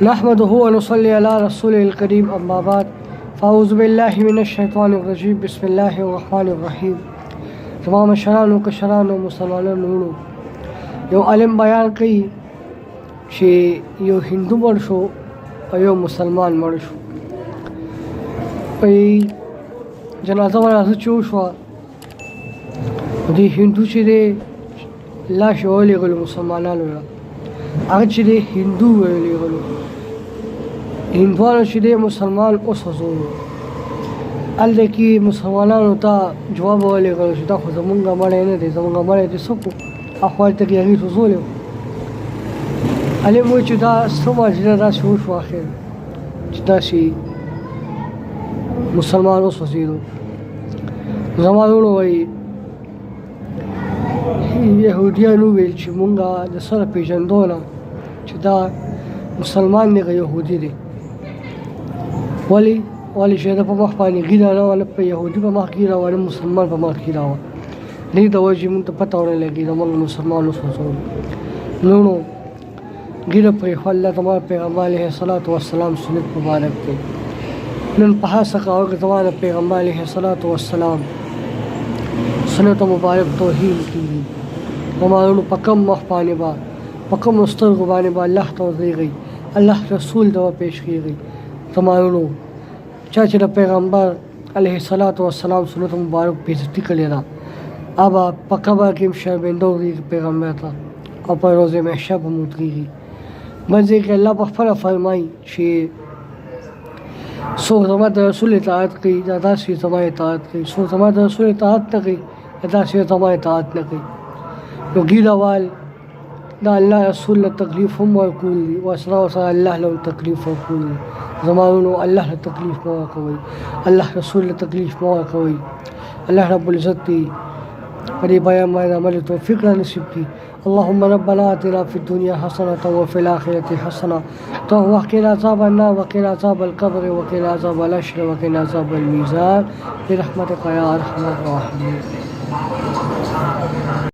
नहमदुहु व नुसल्ली अला रसूलिल करीम अम्मा बाद फ़ाऊज़ु बिल्लाहि मिनश शैतानिर रजीम बिस्मिल्लाहिर रहमानिर रहीम। तमाम शरानो के शरानो मुसलमानों नूनो यो आलिम बयान कई कि यो हिंदू मर शो और यो मुसलमान मर शो पई जनाजा वनाजा चोशवा दी हिंदू चिदे लाश ओले गलो मुसलमानानो अगर चिदे हिंदू ओले गलो हिंदुआनो चिदे मुसलमान उस हजोलो अल देखी मुसलमानानो ता जवाब ओले गलो चिदा खुद मुंगा मरे ने दे मुंगा मरे दे सबको अखवाल तक यही हजोलो अले मो चिदा समा चिदा दा शोश वाखिर चिदा सी मुसलमान उस हजीरो जमानो वही यहूदियानो वेल چې مونږه د سره پیژندونه چې دا مسلمان نه یهودي دی ولی چې دا په مخ باندې ګیره نه ولا په یهودي په مخ ګیره ولا مسلمان په مخ ګیره و دې د وجې مونږ ته پته ونه لګي دا موږ مسلمان اوسو نو ګیره په الله تبارک پیغمبر علیه الصلاۃ والسلام سنت مبارک دی نن په هڅه کاوه چې تمام پیغمبر علیه الصلاۃ والسلام سنت مبارک توهین کی हमारे पकम मख पाने बा पकम मुस्तर गुबाने बा अल्लाह तो दी गई अल्लाह रसूल दवा पेश की गई तमारो चाचे पैगम्बर अलैहिस्सलातु वस्सलाम सुन्नत मुबारक बेइज्जती कर लेना अब पकबा के शर्मिंदा हुई पैगम्बर था और पर रोज़े में शब मुत गई मजे के अल्लाह पर फरमाई कि सो जमात रसूल इताअत की दादा से जमात इताअत की सो जमात रसूल इताअत न की दादा से जमात इताअत न की तो गिरा वाल दा अल्लाह रसूल तकलीफ़ हम वकूल दी वसरा वसरा अल्लाह लो तकलीफ़ वकूल दी ज़मानो अल्लाह तकलीफ़ मौका कोई अल्लाह रसूल तकलीफ़ मौका कोई अल्लाह रब्बुल इज़्ज़त दी बड़ी बयान में अमल तौफ़ीक़ नसीब की अल्लाहुम्मा रब्बना आतिना फ़िद दुनिया हसनतन व फ़िल आखिरति हसना तो वक़िना अज़ाबन नार वक़िना अज़ाबल क़ब्र वक़िना अज़ाबल हश्र वक़िना अज़ाबल मीज़ान बिरहमतिका या अरहमर राहिमीन।